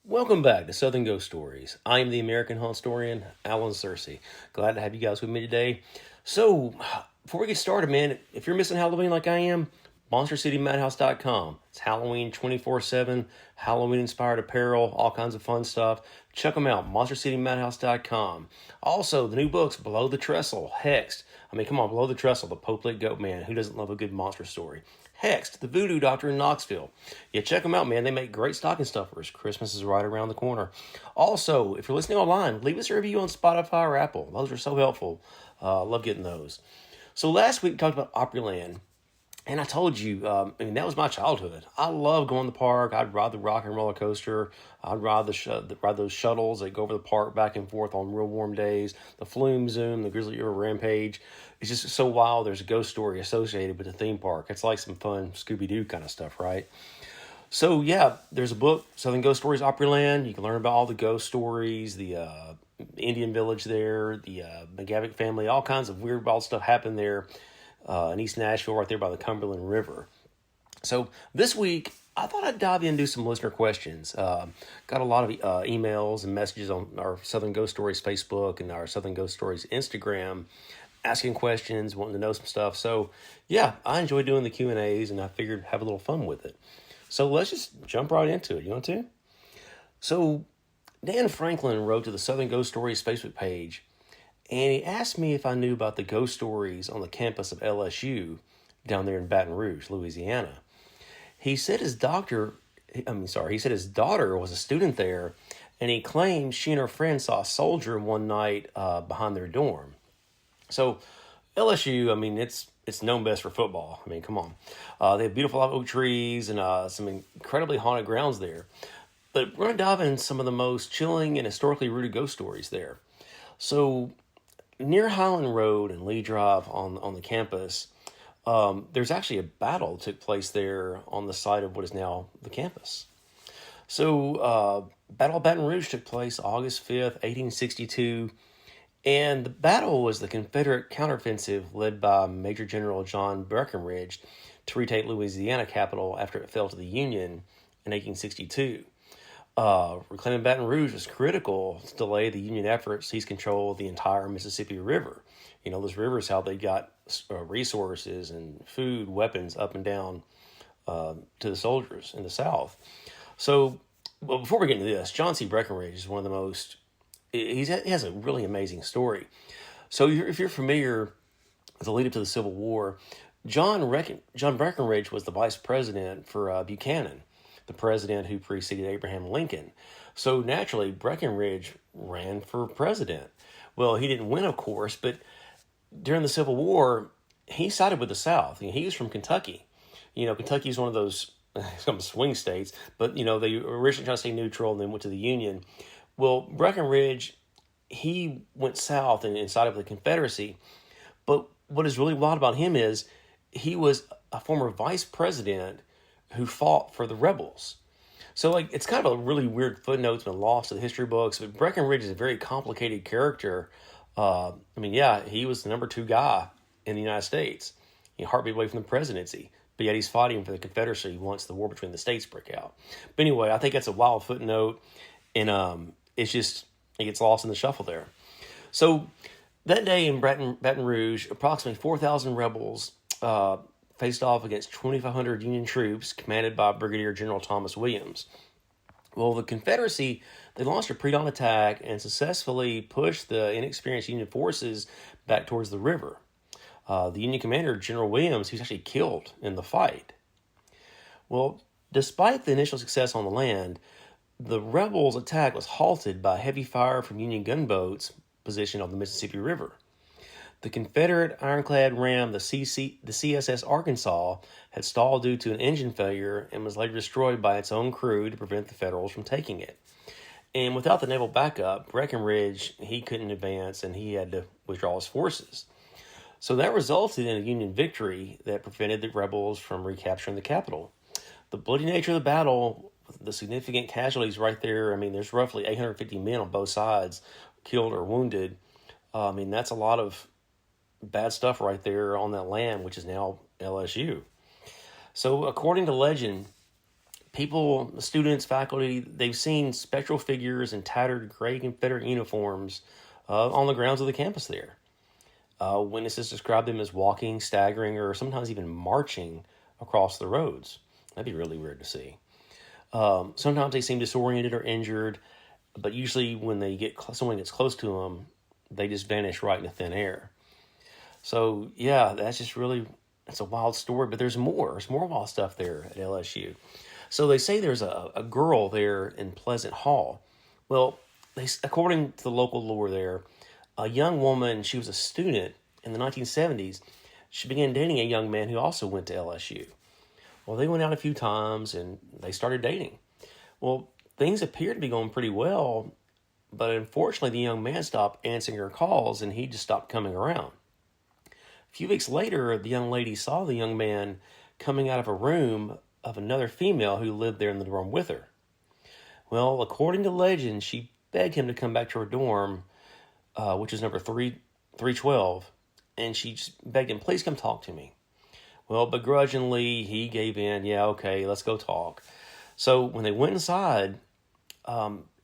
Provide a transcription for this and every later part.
Welcome back to Southern Ghost Stories. I am the American historian, Alan Searcy. Glad to have you guys with me today. So, before we get started, man, if you're missing Halloween like I am, MonsterCityMadhouse.com. It's Halloween 24/7, Halloween-inspired apparel, all kinds of fun stuff. Check them out, MonsterCityMadhouse.com. Also, the new books, Below the Trestle, Hexed. I mean, come on, Below the Trestle, the Pope Lit Goat Man. Who doesn't love a good monster story? Hexed, the Voodoo Doctor in Knoxville. Yeah, check them out, man. They make great stocking stuffers. Christmas is right around the corner. Also, if you're listening online, leave us a review on Spotify or Apple. Those are so helpful. Love getting those. So last week we talked about Opryland. And I told you, that was my childhood. I love going to the park. I'd ride the rock and roller coaster. I'd ride ride those shuttles that go over the park back and forth on real warm days. The Flume Zoom, the Grizzly River Rampage. It's just so wild. There's a ghost story associated with the theme park. It's like some fun Scooby-Doo kind of stuff, right? So, yeah, there's a book, Southern Ghost Stories, Opryland. You can learn about all the ghost stories, the Indian village there, the McGavick family, all kinds of weird, wild stuff happened there. In East Nashville, right there by the Cumberland River. So this week, I thought I'd dive in and do some listener questions. Got a lot of emails and messages on our Southern Ghost Stories Facebook and our Southern Ghost Stories Instagram, asking questions, wanting to know some stuff. So yeah, I enjoy doing the Q&As, and I figured have a little fun with it. So let's just jump right into it. You want to? So Dan Franklin wrote to the Southern Ghost Stories Facebook page, and he asked me if I knew about the ghost stories on the campus of LSU down there in Baton Rouge, Louisiana. He said his daughter was a student there, and he claimed she and her friend saw a soldier one night behind their dorm. So LSU, it's known best for football. I mean, come on. They have beautiful oak trees and some incredibly haunted grounds there. But we're going to dive into some of the most chilling and historically rooted ghost stories there. So near Highland Road and Lee Drive on the campus, there's actually a battle that took place there on the site of what is now the campus. So Battle of Baton Rouge took place August 5th, 1862, and the battle was the Confederate counteroffensive led by Major General John Breckinridge to retake Louisiana capital after it fell to the Union in 1862. Reclaiming Baton Rouge was critical to delay the Union effort to seize control of the entire Mississippi River. You know, this river is how they got resources and food, weapons up and down to the soldiers in the South. So, well, before we get into this, John C. Breckinridge is one of the most, he has a really amazing story. So if you're familiar with the lead up to the Civil War, John Breckinridge was the vice president for Buchanan, the president who preceded Abraham Lincoln. So naturally, Breckinridge ran for president. Well, he didn't win, of course, but during the Civil War, he sided with the South. He was from Kentucky. Kentucky is one of those some swing states, but, they originally tried to stay neutral and then went to the Union. Well, Breckinridge, he went south and sided with the Confederacy. But what is really wild about him is he was a former vice president who fought for the rebels. So, it's kind of a really weird footnote. It's been lost to the history books, but Breckinridge is a very complicated character. He was the number 2 guy in the United States, heartbeat away from the presidency, but yet he's fighting for the Confederacy once the war between the states broke out. But anyway, I think that's a wild footnote, and it gets lost in the shuffle there. So, that day in Baton Rouge, approximately 4,000 rebels faced off against 2,500 Union troops commanded by Brigadier General Thomas Williams. Well, the Confederacy, they launched a pre-dawn attack and successfully pushed the inexperienced Union forces back towards the river. The Union commander, General Williams, he was actually killed in the fight. Well, despite the initial success on the land, the rebels' attack was halted by heavy fire from Union gunboats positioned on the Mississippi River. The Confederate ironclad ram, the CSS Arkansas, had stalled due to an engine failure and was later destroyed by its own crew to prevent the Federals from taking it. And without the naval backup, Breckinridge, he couldn't advance and he had to withdraw his forces. So that resulted in a Union victory that prevented the rebels from recapturing the capital. The bloody nature of the battle, the significant casualties right there, there's roughly 850 men on both sides killed or wounded. That's a lot of bad stuff right there on that land, which is now LSU. So according to legend, people, students, faculty, they've seen spectral figures in tattered gray Confederate uniforms on the grounds of the campus there. Witnesses describe them as walking, staggering, or sometimes even marching across the roads. That'd be really weird to see. Sometimes they seem disoriented or injured, but usually when someone gets close to them, they just vanish right into thin air. So yeah, it's a wild story, but there's more. There's more wild stuff there at LSU. So they say there's a girl there in Pleasant Hall. Well, according to the local lore there, a young woman, she was a student in the 1970s. She began dating a young man who also went to LSU. Well, they went out a few times and they started dating. Well, things appeared to be going pretty well, but unfortunately the young man stopped answering her calls and he just stopped coming around. A few weeks later, the young lady saw the young man coming out of a room of another female who lived there in the dorm with her. Well, according to legend, she begged him to come back to her dorm, which is number 312, and she just begged him, please come talk to me. Well, begrudgingly, he gave in. Yeah, okay, let's go talk. So when they went inside,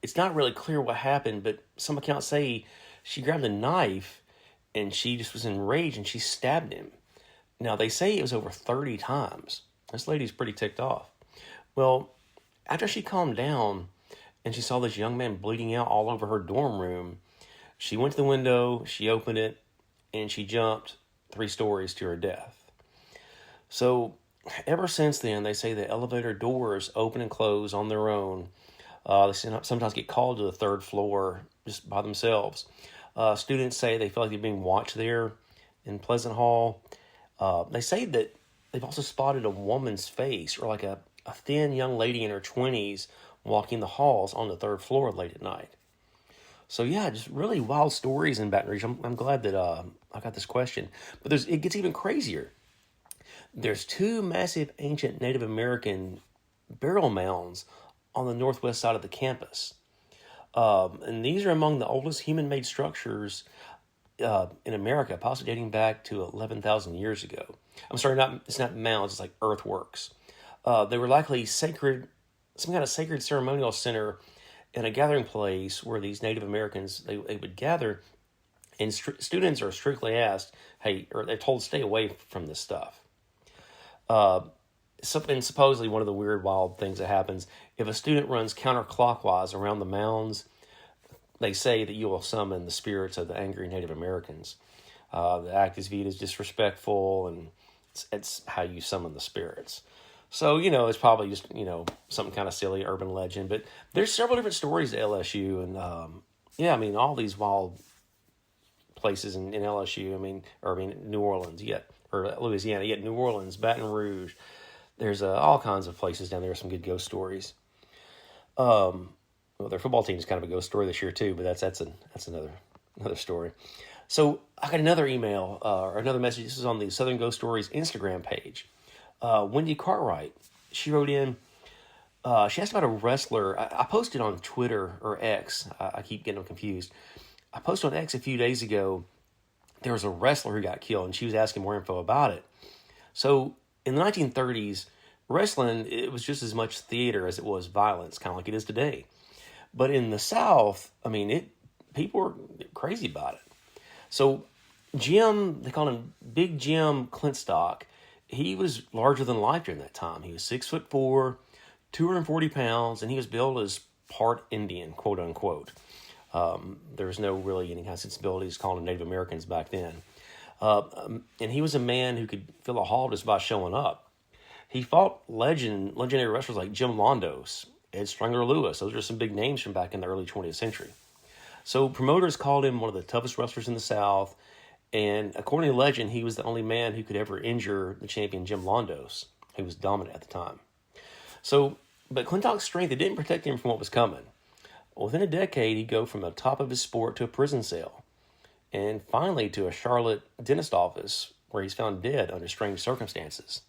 it's not really clear what happened, but some accounts say she grabbed a knife and she just was enraged and she stabbed him. Now, they say it was over 30 times. This lady's pretty ticked off. Well, after she calmed down and she saw this young man bleeding out all over her dorm room, she went to the window, she opened it, and she jumped 3 stories to her death. So ever since then, they say the elevator doors open and close on their own. They sometimes get called to the 3rd floor just by themselves. Students say they feel like they're being watched there in Pleasant Hall. They say that they've also spotted a woman's face, or like a thin young lady in her 20s walking the halls on the 3rd floor late at night. So yeah, just really wild stories in Baton Rouge. I'm glad that I got this question. But it gets even crazier. There's 2 massive ancient Native American burial mounds on the northwest side of the campus. And these are among the oldest human-made structures in America, possibly dating back to 11,000 years ago. I'm sorry, it's not mounds, it's like earthworks. They were likely some kind of sacred ceremonial center and a gathering place where these Native Americans, they would gather, and students are strictly asked, or they're told to stay away from this stuff. And supposedly one of the weird, wild things that happens, if a student runs counterclockwise around the mounds, they say that you will summon the spirits of the angry Native Americans. The act is viewed as disrespectful, and it's how you summon the spirits. So, it's probably just, something kind of silly, urban legend. But there's several different stories at LSU. And, all these wild places in LSU. New Orleans, or Louisiana. You get New Orleans, Baton Rouge. There's all kinds of places down there, some good ghost stories. Their football team is kind of a ghost story this year, too. But that's another story. So I got another email or another message. This is on the Southern Ghost Stories Instagram page. Wendy Cartwright, she wrote in, she asked about a wrestler. I posted on Twitter or X. I keep getting them confused. I posted on X a few days ago. There was a wrestler who got killed, and she was asking more info about it. So in the 1930s, wrestling, it was just as much theater as it was violence, kind of like it is today. But in the South, people were crazy about it. So Jim, they called him Big Jim Clinstock. He was larger than life during that time. He was 6'4", 240 pounds, and he was billed as part Indian, quote unquote. There was no really any kind of sensibilities calling them Native Americans back then. And he was a man who could fill a hall just by showing up. He fought legendary wrestlers like Jim Londos, Ed Stringer Lewis. Those are some big names from back in the early 20th century. So promoters called him one of the toughest wrestlers in the South. And according to legend, he was the only man who could ever injure the champion Jim Londos. He was dominant at the time. But Clintock's strength, it didn't protect him from what was coming. Within a decade, he'd go from the top of his sport to a prison cell, and finally to a Charlotte dentist office where he's found dead under strange circumstances.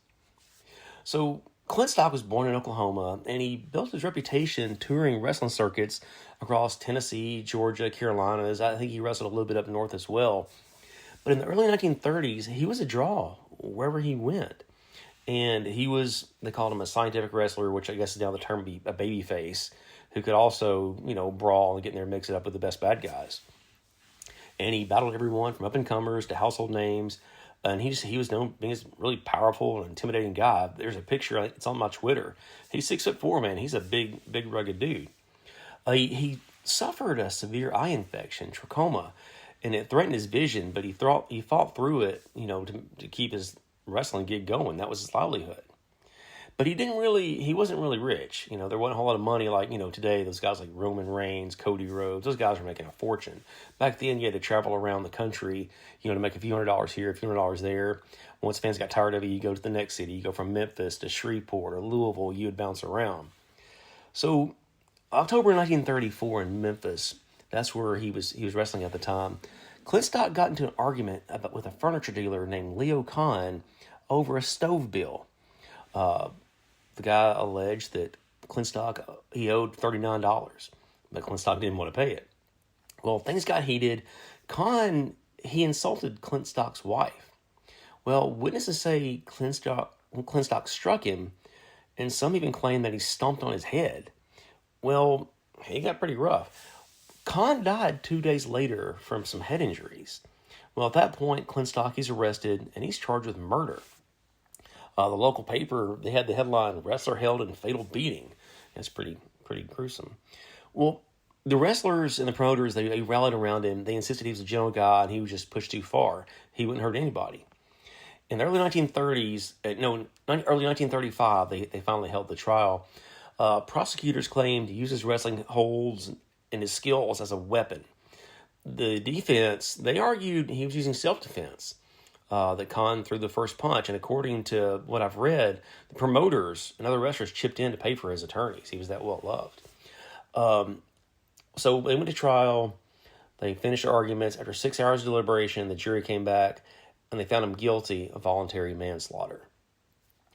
So Clinstock was born in Oklahoma, and he built his reputation touring wrestling circuits across Tennessee, Georgia, Carolinas. I think he wrestled a little bit up north as well. But in the early 1930s, he was a draw wherever he went. And they called him a scientific wrestler, which I guess is now the term a baby face, who could also, brawl and get in there and mix it up with the best bad guys. And he battled everyone from up-and-comers to household names. And he was known being this really powerful and intimidating guy. There's a picture, it's on my Twitter. He's 6'4", man. He's a big, rugged dude. He suffered a severe eye infection, trachoma, and it threatened his vision, but he fought through it, to keep his wrestling gig going. That was his livelihood. But he wasn't really rich. There wasn't a whole lot of money like, today, those guys like Roman Reigns, Cody Rhodes, those guys were making a fortune. Back then, you had to travel around the country, to make a few $100s here, a few $100s there. Once fans got tired of it, you go to the next city. You go from Memphis to Shreveport or Louisville, you would bounce around. So, October 1934 in Memphis, that's where he was wrestling at the time. Clinstock got into an argument with a furniture dealer named Leo Kahn over a stove bill. The guy alleged that Clinstock, he owed $39, but Clinstock didn't want to pay it. Well, things got heated. Kahn, he insulted Clinstock's wife. Well, witnesses say Clinstock struck him, and some even claim that he stomped on his head. Well, he got pretty rough. Kahn died 2 days later from some head injuries. Well, at that point, Clinstock is arrested, and he's charged with murder. The local paper, they had the headline, "Wrestler Held in Fatal Beating." That's pretty gruesome. Well, the wrestlers and the promoters, they rallied around him. They insisted he was a gentle guy and he was just pushed too far. He wouldn't hurt anybody. In the early 1930s, early 1935, they finally held the trial. Prosecutors claimed he used his wrestling holds and his skills as a weapon. The defense, they argued he was using self-defense. That Kahn threw the first punch, and according to what I've read, the promoters and other wrestlers chipped in to pay for his attorneys. He was that well loved. So they went to trial. They finished their arguments. After 6 hours of deliberation, the jury came back, and they found him guilty of voluntary manslaughter.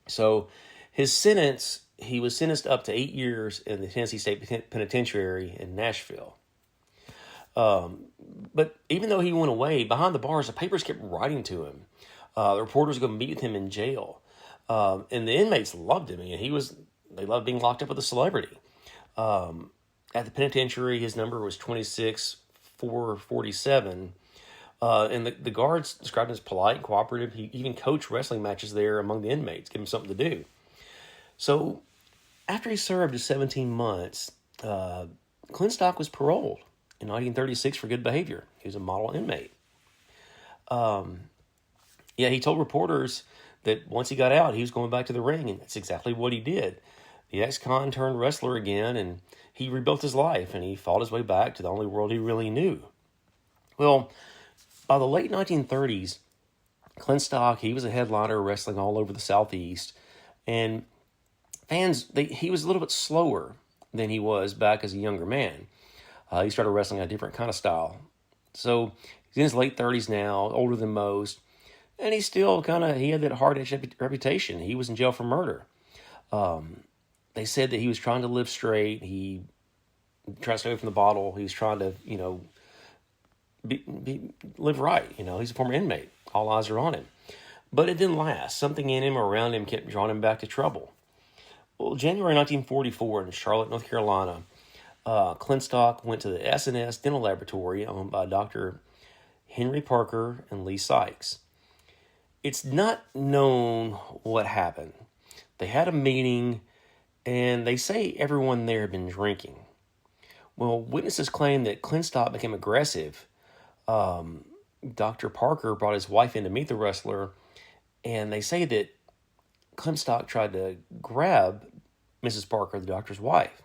So his sentence, he was sentenced up to 8 years in the Tennessee State Penitentiary in Nashville. But even though he went away, behind the bars, the papers kept writing to him. The reporters were going to meet with him in jail. And the inmates loved him. They loved being locked up with a celebrity. At the penitentiary, his number was 26447. And the guards described him as polite and cooperative. He even coached wrestling matches there among the inmates, give him something to do. So after he served his 17 months, Clinstock was paroled in 1936 for good behavior. He was a model inmate. He told reporters that once he got out, he was going back to the ring, and that's exactly what he did. The ex-con turned wrestler again, and he rebuilt his life, and he fought his way back to the only world he really knew. Well, by the late 1930s, Clinstock, he was a headliner wrestling all over the Southeast, and he was a little bit slower than he was back as a younger man. He started wrestling a different kind of style. So he's in his late 30s now, older than most, and he still he had that hard-edged reputation. He was in jail for murder. They said that he was trying to live straight. He tried to stay away from the bottle. He was trying to, live right. He's a former inmate. All eyes are on him. But it didn't last. Something in him or around him kept drawing him back to trouble. Well, January 1944 in Charlotte, North Carolina, Clinstock went to the S&S Dental Laboratory owned by Dr. Henry Parker and Lee Sykes. It's not known what happened. They had a meeting, and they say everyone there had been drinking. Well, witnesses claim that Clinstock became aggressive. Dr. Parker brought his wife in to meet the wrestler, and they say that Clinstock tried to grab Mrs. Parker, the doctor's wife.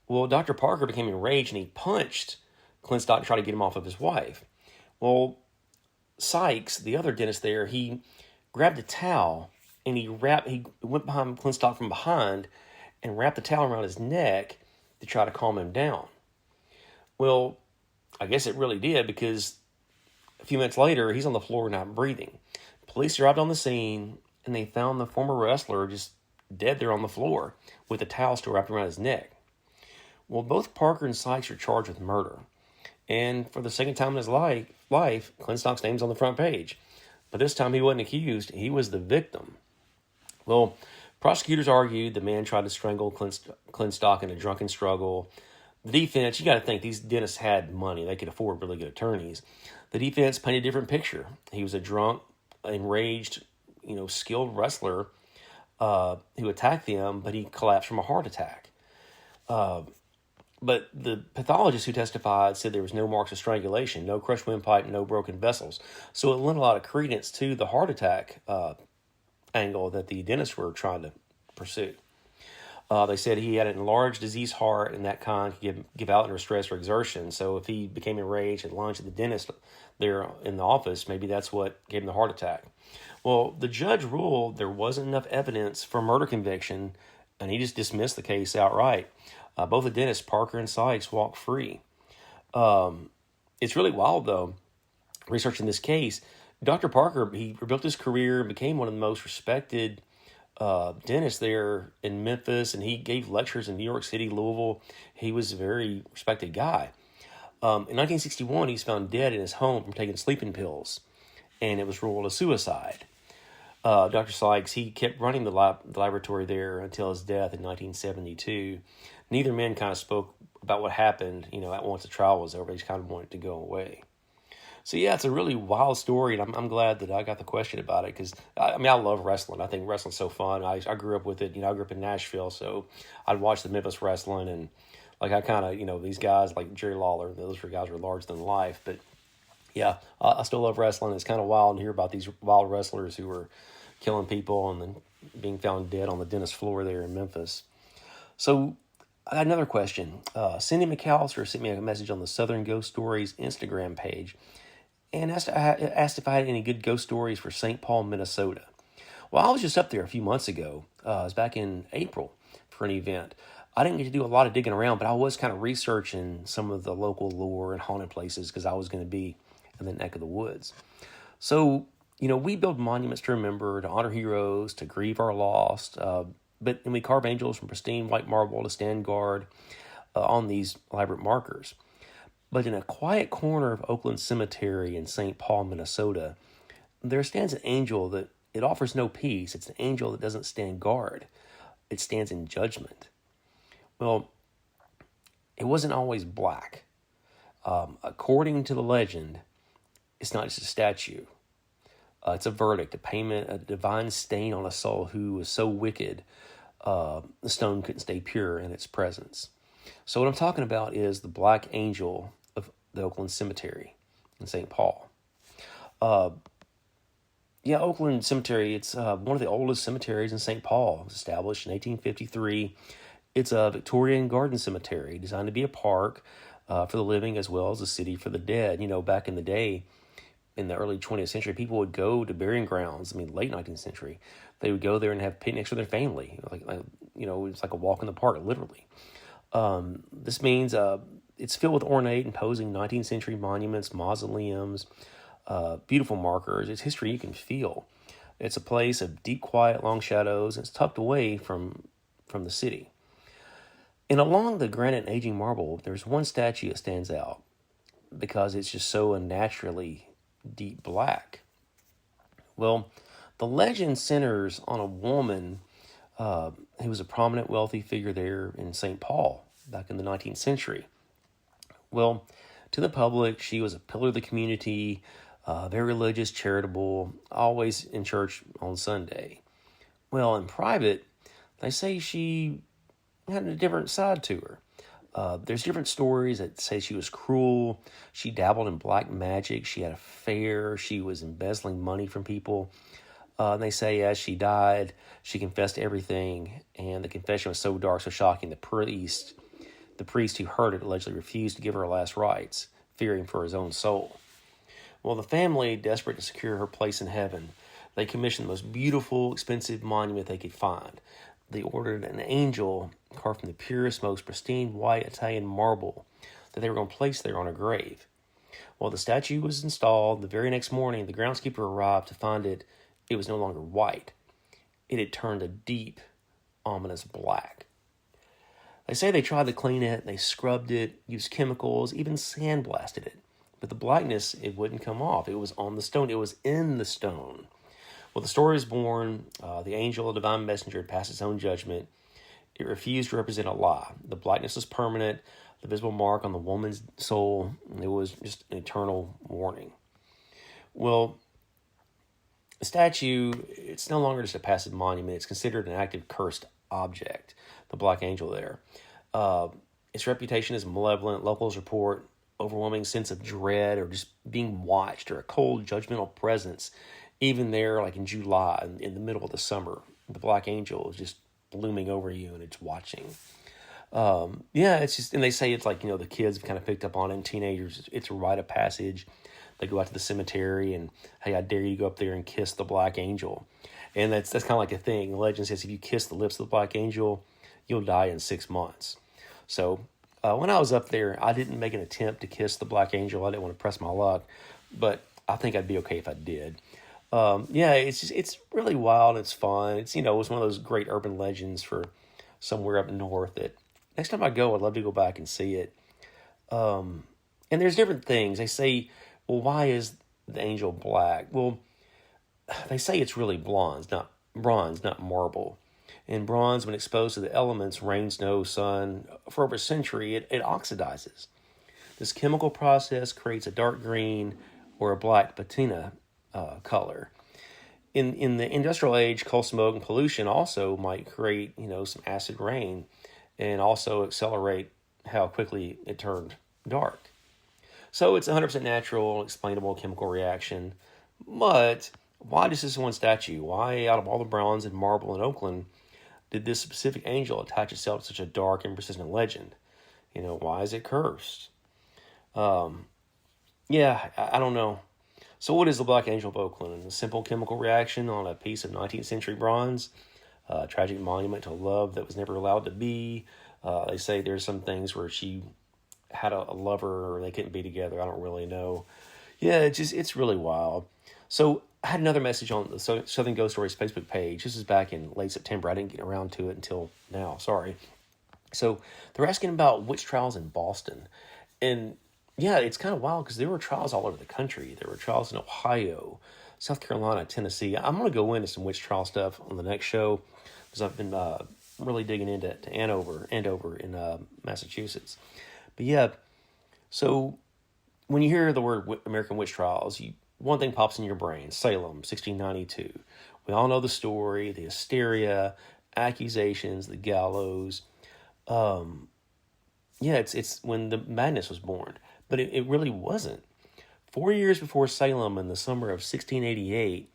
Well, Dr. Parker became enraged, and he punched Clinstock to try to get him off of his wife. Well, Sykes, the other dentist there, he grabbed a towel, and he went behind Clinstock from behind and wrapped the towel around his neck to try to calm him down. Well, I guess it really did, because a few minutes later, he's on the floor not breathing. Police arrived on the scene, and they found the former wrestler just dead there on the floor with a towel still wrapped around his neck. Well, both Parker and Sykes are charged with murder. And for the second time in his life, Clinstock's name's on the front page. But this time he wasn't accused, he was the victim. Well, prosecutors argued the man tried to strangle Clinstock in a drunken struggle. The defense, you got to think, these dentists had money. They could afford really good attorneys. The defense painted a different picture. He was a drunk, enraged, skilled wrestler who attacked them, but he collapsed from a heart attack. But the pathologist who testified said there was no marks of strangulation, no crushed windpipe, no broken vessels. So it lent a lot of credence to the heart attack angle that the dentists were trying to pursue. They said he had an enlarged diseased heart, and that kind could give out under stress or exertion. So if he became enraged at lunch at the dentist there in the office, maybe that's what gave him the heart attack. Well, the judge ruled there wasn't enough evidence for murder conviction, and he just dismissed the case outright. Both the dentists, Parker and Sykes, walked free. It's really wild, though, researching this case. Dr. Parker, he rebuilt his career and became one of the most respected dentists there in Memphis, and he gave lectures in New York City, Louisville. He was a very respected guy. In 1961, he was found dead in his home from taking sleeping pills, and it was ruled a suicide. Dr. Sykes, he kept running the laboratory there until his death in 1972. Neither man kind of spoke about what happened, once the trial was over. They just kind of wanted to go away. So, yeah, it's a really wild story, and I'm glad that I got the question about it because, I love wrestling. I think wrestling's so fun. I grew up with it. I grew up in Nashville, so I'd watch the Memphis wrestling, and, I kind of, these guys like Jerry Lawler, those guys were larger than life. But, yeah, I still love wrestling. It's kind of wild to hear about these wild wrestlers who were killing people and then being found dead on the dentist floor there in Memphis. So, I got another question. Cindy McAllister sent me a message on the Southern Ghost Stories Instagram page and asked if I had any good ghost stories for St. Paul, Minnesota. Well, I was just up there a few months ago. It was back in April for an event. I didn't get to do a lot of digging around, but I was kind of researching some of the local lore and haunted places because I was going to be in the neck of the woods. So, we build monuments to remember, to honor heroes, to grieve our lost, and we carve angels from pristine white marble to stand guard on these elaborate markers. But in a quiet corner of Oakland Cemetery in St. Paul, Minnesota, there stands an angel that it offers no peace. It's an angel that doesn't stand guard. It stands in judgment. Well, it wasn't always black. According to the legend, it's not just a statue. It's a verdict, a payment, a divine stain on a soul who was so wicked, the stone couldn't stay pure in its presence. So what I'm talking about is the Black Angel of the Oakland Cemetery in St. Paul. Oakland Cemetery, it's one of the oldest cemeteries in St. Paul. It was established in 1853. It's a Victorian garden cemetery designed to be a park for the living as well as a city for the dead. Back in the day, in the early 20th century, people would go to burying grounds. Late 19th century, they would go there and have picnics with their family. It's like a walk in the park, literally. This means it's filled with ornate, imposing 19th century monuments, mausoleums, beautiful markers. It's history you can feel. It's a place of deep quiet, long shadows, and it's tucked away from the city. And along the granite and aging marble, there's one statue that stands out because it's just so unnaturally deep black. Well, the legend centers on a woman who was a prominent, wealthy figure there in St. Paul back in the 19th century. Well, to the public, she was a pillar of the community, very religious, charitable, always in church on Sunday. Well, in private, they say she had a different side to her. There's different stories that say she was cruel. She dabbled in black magic. She had an affair. She was embezzling money from people. And they say as she died, she confessed everything. And the confession was so dark, so shocking, the priest who heard it allegedly refused to give her last rites, fearing for his own soul. Well, the family, desperate to secure her place in heaven, they commissioned the most beautiful, expensive monument they could find. They ordered an angel carved from the purest, most pristine white Italian marble that they were going to place there on her grave. Well, the statue was installed. The very next morning, the groundskeeper arrived to find it was no longer white. It had turned a deep, ominous black. They say they tried to clean it, they scrubbed it, used chemicals, even sandblasted it. But the blackness, it wouldn't come off. It was on the stone. It was in the stone. Well, the story is born. The angel, the divine messenger, passed its own judgment. It refused to represent a lie. The blackness was permanent. The visible mark on the woman's soul, it was just an eternal warning. Well, the statue, it's no longer just a passive monument. It's considered an active cursed object, the black angel there. Its reputation is malevolent. Locals report overwhelming sense of dread or just being watched, or a cold, judgmental presence. Even there, like in July, in the middle of the summer, the black angel is just looming over you and it's watching. It's just, and they say it's like, the kids have kind of picked up on it, and teenagers, it's a rite of passage. They go out to the cemetery and, hey, I dare you to go up there and kiss the black angel. And that's kind of like a thing. The legend says if you kiss the lips of the black angel, you'll die in 6 months. So when I was up there, I didn't make an attempt to kiss the black angel. I didn't want to press my luck, but I think I'd be okay if I did. It's really wild. It's fun. It's one of those great urban legends for somewhere up north that next time I go, I'd love to go back and see it. And there's different things. They say, well, why is the angel black? Well, they say it's really bronze, not marble. And bronze, when exposed to the elements, rain, snow, sun, for over a century, it oxidizes. This chemical process creates a dark green or a black patina color. In the industrial age, coal smoke and pollution also might create, some acid rain and also accelerate how quickly it turned dark. So it's 100% natural, explainable chemical reaction. But why just this one statue? Why, out of all the bronze and marble in Oakland, did this specific angel attach itself to such a dark and persistent legend? Why is it cursed? I don't know. So what is the Black Angel of Oakland? A simple chemical reaction on a piece of 19th century bronze? A tragic monument to love that was never allowed to be? They say there's some things where she had a lover or they couldn't be together. I don't really know. Yeah, it's really wild. So I had another message on the Southern Ghost Stories Facebook page. This is back in late September. I didn't get around to it until now. Sorry. So they're asking about witch trials in Boston. And yeah, it's kind of wild because there were trials all over the country. There were trials in Ohio, South Carolina, Tennessee. I'm going to go into some witch trial stuff on the next show because I've been really digging into Andover in Massachusetts. But yeah, so when you hear the word American witch trials, one thing pops in your brain: Salem, 1692. We all know the story, the hysteria, accusations, the gallows. It's when the madness was born. But it really wasn't. 4 years before Salem, in the summer of 1688,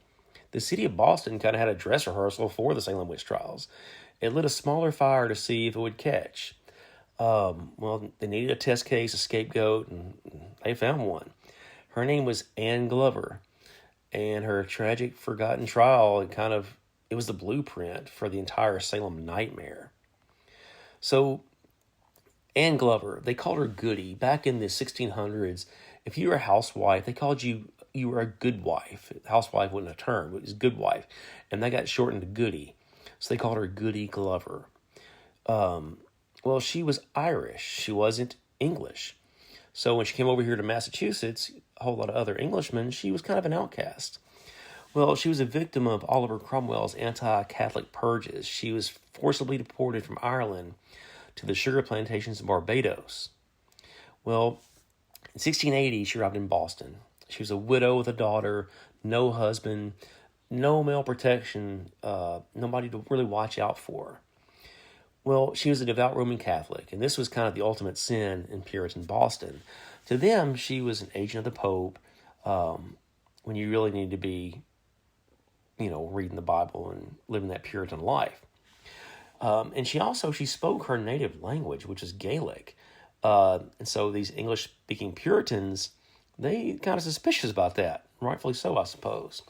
the city of Boston kind of had a dress rehearsal for the Salem witch trials. It lit a smaller fire to see if it would catch. They needed a test case, a scapegoat, and they found one. Her name was Anne Glover, and her tragic, forgotten trial, it was the blueprint for the entire Salem nightmare. So, Anne Glover, they called her Goody. Back in the 1600s, if you were a housewife, they called you were a good wife. Housewife wasn't a term, it was good wife. And that got shortened to Goody. So they called her Goody Glover. She was Irish. She wasn't English. So when she came over here to Massachusetts, a whole lot of other Englishmen, she was kind of an outcast. Well, she was a victim of Oliver Cromwell's anti-Catholic purges. She was forcibly deported from Ireland to the sugar plantations of Barbados. Well, in 1680, she arrived in Boston. She was a widow with a daughter, no husband, no male protection, nobody to really watch out for her. Well, she was a devout Roman Catholic, and this was kind of the ultimate sin in Puritan Boston. To them, she was an agent of the Pope, when you really need to be, reading the Bible and living that Puritan life. And she spoke her native language, which is Gaelic. And so these English-speaking Puritans, they kind of suspicious about that. Rightfully so, I suppose.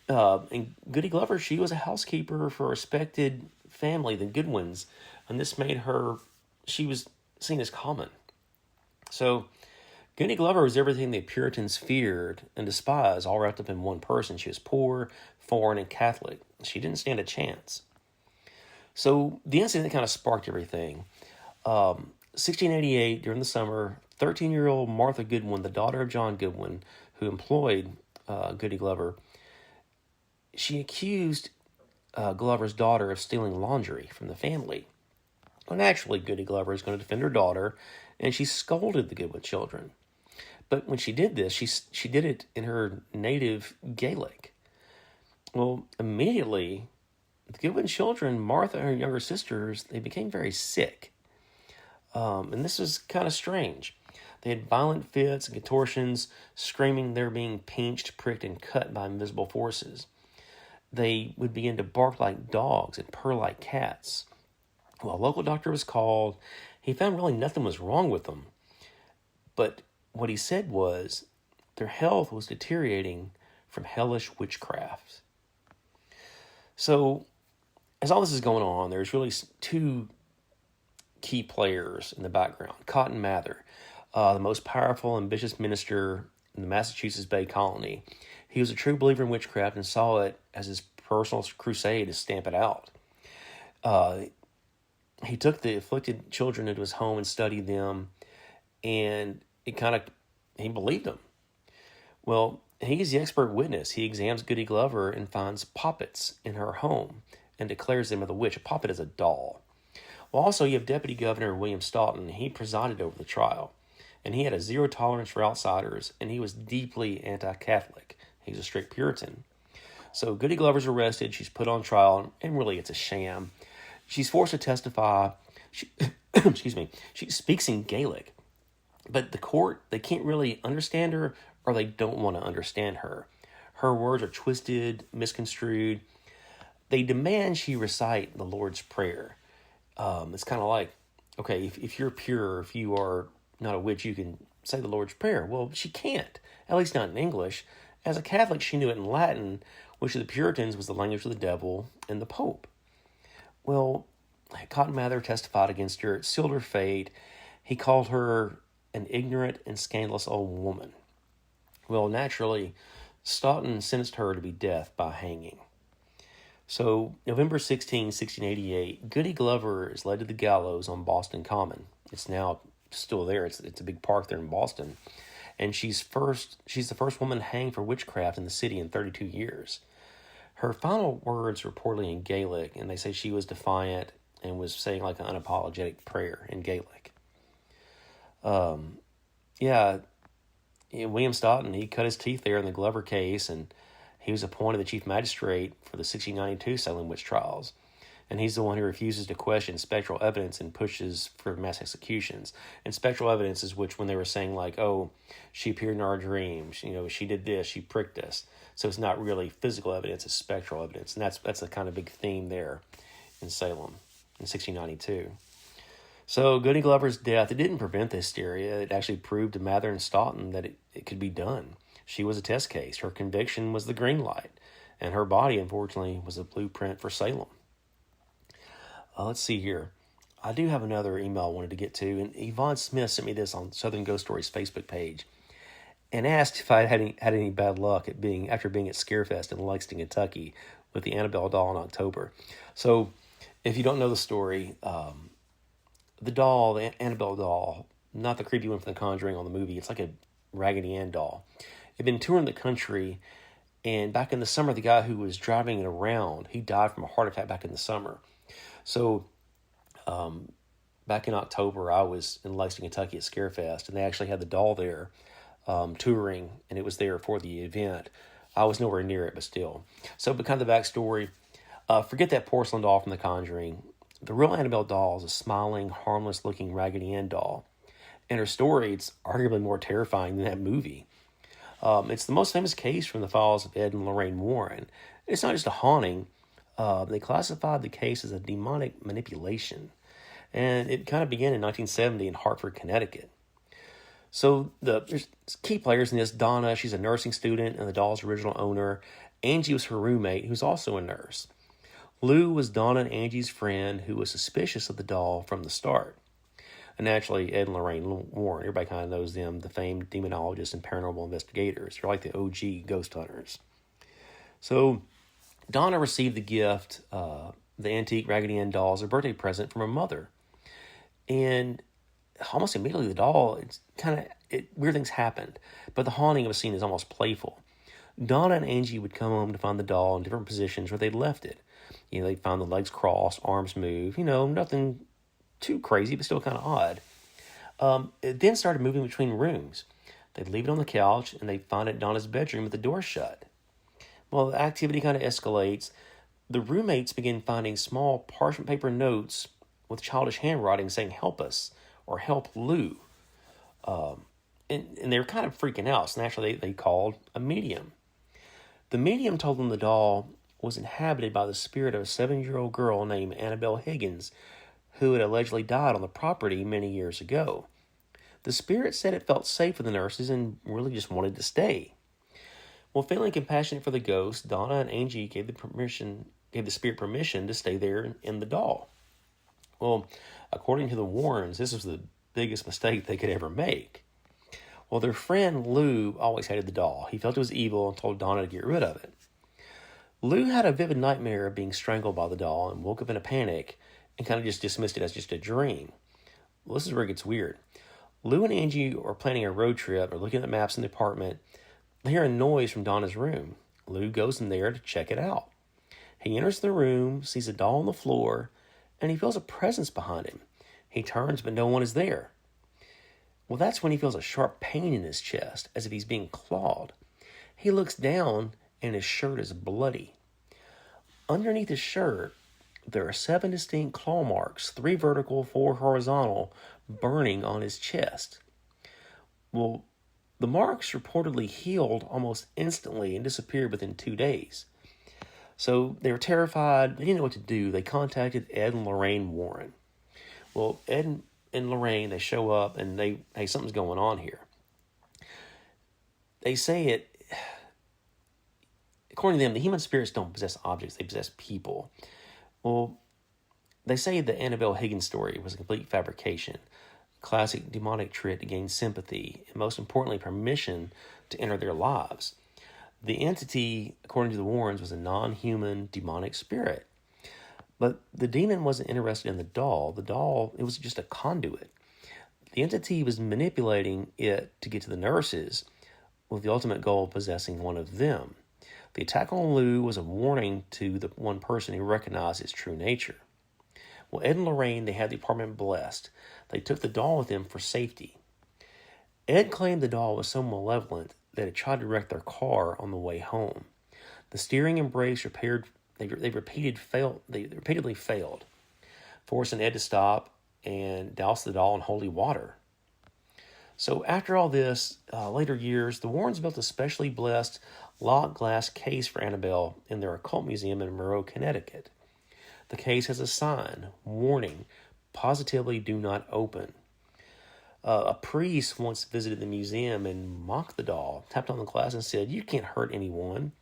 And Goody Glover, she was a housekeeper for a respected family, the Goodwins. And this made she was seen as common. So Goody Glover was everything the Puritans feared and despised, all wrapped up in one person. She was poor, foreign, and Catholic. She didn't stand a chance. So the incident kind of sparked everything. 1688, during the summer, 13-year-old Martha Goodwin, the daughter of John Goodwin, who employed Goody Glover, she accused Glover's daughter of stealing laundry from the family. Well, naturally, Goody Glover is going to defend her daughter, and she scolded the Goodwin children. But when she did this, she did it in her native Gaelic. Well, immediately, the Goodwin children, Martha and her younger sisters, they became very sick. And this was kind of strange. They had violent fits and contortions, screaming they were being pinched, pricked, and cut by invisible forces. They would begin to bark like dogs and purr like cats. Well, a local doctor was called. He found really nothing was wrong with them. But what he said was their health was deteriorating from hellish witchcraft. So, as all this is going on, there's really two key players in the background. Cotton Mather, the most powerful and ambitious minister in the Massachusetts Bay Colony. He was a true believer in witchcraft and saw it as his personal crusade to stamp it out. He took the afflicted children into his home and studied them, and he believed them. Well, he's the expert witness. He examines Goody Glover and finds poppets in her home and declares them as a witch. A poppet is a doll. Well, also, you have Deputy Governor William Stoughton. He presided over the trial, and he had a zero tolerance for outsiders, and he was deeply anti-Catholic. He was a strict Puritan. So Goody Glover's arrested. She's put on trial, and really it's a sham. She's forced to testify. She speaks in Gaelic, but the court, they can't really understand her, or they don't want to understand her. Her words are twisted, misconstrued. They demand she recite the Lord's Prayer. It's kind of like, okay, if you're pure, if you are not a witch, you can say the Lord's Prayer. Well, she can't, at least not in English. As a Catholic, she knew it in Latin, which to the Puritans was the language of the devil and the Pope. Well, Cotton Mather testified against her, sealed her fate. He called her an ignorant and scandalous old woman. Well, naturally, Stoughton sentenced her to be death by hanging. So, November 16, 1688, Goody Glover is led to the gallows on Boston Common. It's now still there. It's a big park there in Boston. And she's the first woman hanged for witchcraft in the city in 32 years. Her final words were reportedly in Gaelic, and they say she was defiant and was saying like an unapologetic prayer in Gaelic. William Stoughton, he cut his teeth there in the Glover case, and he was appointed the chief magistrate for the 1692 Salem witch trials. And he's the one who refuses to question spectral evidence and pushes for mass executions. And spectral evidence is when they were saying like, oh, she appeared in our dreams, she did this, she pricked us. So it's not really physical evidence, it's spectral evidence. And that's a kind of big theme there in Salem in 1692. So Goody Glover's death, it didn't prevent the hysteria. It actually proved to Mather and Stoughton that it could be done. She was a test case. Her conviction was the green light. And her body, unfortunately, was a blueprint for Salem. Let's see here. I do have another email I wanted to get to. And Yvonne Smith sent me this on Southern Ghost Stories Facebook page and asked if I had any bad luck after being at Scarefest in Lexington, Kentucky with the Annabelle doll in October. So if you don't know the story, the Annabelle doll, not the creepy one from The Conjuring on the movie, it's like a Raggedy Ann doll. It had been touring the country, and back in the summer, the guy who was driving it around, he died from a heart attack back in the summer. So back in October, I was in Lexington, Kentucky at Scarefest, and they actually had the doll there touring, and it was there for the event. I was nowhere near it, but still. So, but kind of the backstory, forget that porcelain doll from The Conjuring. The real Annabelle doll is a smiling, harmless-looking Raggedy Ann doll. And her story, it's arguably more terrifying than that movie. It's the most famous case from the files of Ed and Lorraine Warren. It's not just a haunting. They classified the case as a demonic manipulation. And it kind of began in 1970 in Hartford, Connecticut. So there's key players in this. Donna, she's a nursing student and the doll's original owner. Angie was her roommate, who's also a nurse. Lou was Donna and Angie's friend who was suspicious of the doll from the start. And naturally, Ed and Lorraine Warren, everybody kind of knows them, the famed demonologists and paranormal investigators. They're like the OG ghost hunters. So Donna received the gift, the antique Raggedy Ann doll, as a birthday present from her mother. And almost immediately the doll, weird things happened. But the haunting of a scene is almost playful. Donna and Angie would come home to find the doll in different positions where they'd left it. They'd find the legs crossed, arms move, nothing too crazy, but still kind of odd. It then started moving between rooms. They'd leave it on the couch, and they'd find it in Donna's bedroom with the door shut. Well, the activity kind of escalates. The roommates begin finding small parchment paper notes with childish handwriting saying, "Help us," or "Help Lou." And they were kind of freaking out, so naturally they called a medium. The medium told them the doll was inhabited by the spirit of a 7-year-old girl named Annabelle Higgins, who had allegedly died on the property many years ago. The spirit said it felt safe with the nurses and really just wanted to stay. Well, feeling compassionate for the ghost, Donna and Angie gave the spirit permission to stay there in the doll. Well, according to the Warrens, this was the biggest mistake they could ever make. Well, their friend Lou always hated the doll. He felt it was evil and told Donna to get rid of it. Lou had a vivid nightmare of being strangled by the doll and woke up in a panic and kind of just dismissed it as just a dream. Well, this is where it gets weird. Lou and Angie are planning a road trip or looking at maps in the apartment. They hear a noise from Donna's room. Lou goes in there to check it out. He enters the room, sees a doll on the floor, and he feels a presence behind him. He turns, but no one is there. Well, that's when he feels a sharp pain in his chest, as if he's being clawed. He looks down, and his shirt is bloody. Underneath his shirt, there are 7 distinct claw marks, 3 vertical, 4 horizontal, burning on his chest. Well, the marks reportedly healed almost instantly and disappeared within 2 days. So they were terrified. They didn't know what to do. They contacted Ed and Lorraine Warren. Well, Ed and Lorraine, they show up and hey, something's going on here. They say according to them, the human spirits don't possess objects. They possess people. Well, they say the Annabelle Higgins story was a complete fabrication, a classic demonic trick to gain sympathy, and most importantly, permission to enter their lives. The entity, according to the Warrens, was a non-human demonic spirit. But the demon wasn't interested in the doll. The doll, it was just a conduit. The entity was manipulating it to get to the nurses with the ultimate goal of possessing one of them. The attack on Lou was a warning to the one person who recognized its true nature. Well, Ed and Lorraine, they had the apartment blessed. They took the doll with them for safety. Ed claimed the doll was so malevolent that it tried to wreck their car on the way home. The steering and brakes they repeatedly failed, forcing Ed to stop and douse the doll in holy water. So after all this, later years, the Warrens built a specially blessed locked glass case for Annabelle in their occult museum in Monroe, Connecticut. The case has a sign, warning, positively do not open. A priest once visited the museum and mocked the doll, tapped on the glass and said, "You can't hurt anyone."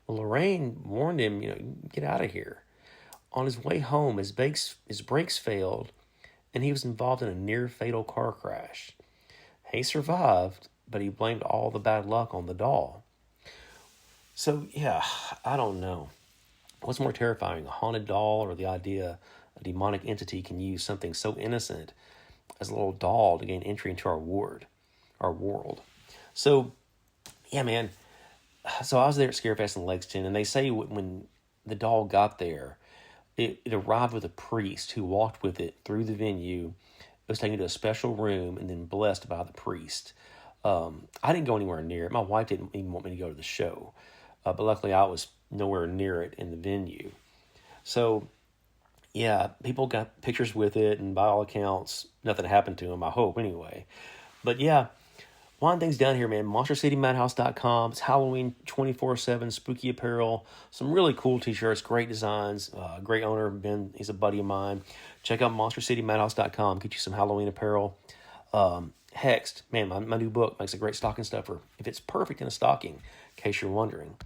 Well, Lorraine warned him, get out of here. On his way home, his brakes failed, and he was involved in a near-fatal car crash. He survived, but he blamed all the bad luck on the doll. So, yeah, I don't know. What's more terrifying, a haunted doll or the idea a demonic entity can use something so innocent as a little doll to gain entry into our world? So, yeah, man. So I was there at Scarefest in Lexington, and they say when the doll got there, it arrived with a priest who walked with it through the venue. It was taken to a special room and then blessed by the priest. I didn't go anywhere near it. My wife didn't even want me to go to the show. But luckily I was nowhere near it in the venue. So, yeah, people got pictures with it, and by all accounts, nothing happened to them, I hope, anyway. But, yeah, winding things down here, man. MonsterCityMadhouse.com. It's Halloween 24/7, spooky apparel, some really cool t-shirts, great designs. Great owner, Ben, he's a buddy of mine. Check out MonsterCityMadhouse.com. Get you some Halloween apparel. Hexed, man, my new book makes a great stocking stuffer. If it's perfect in a stocking, in case you're wondering.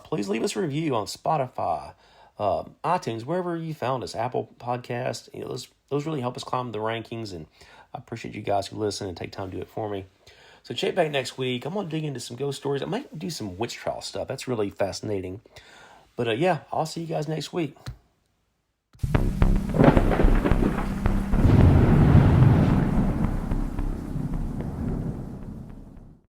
Please leave us a review on Spotify, iTunes, wherever you found us, Apple Podcasts. Those really help us climb the rankings, and I appreciate you guys who listen and take time to do it for me. So check back next week. I'm going to dig into some ghost stories. I might do some witch trial stuff. That's really fascinating. But yeah, I'll see you guys next week.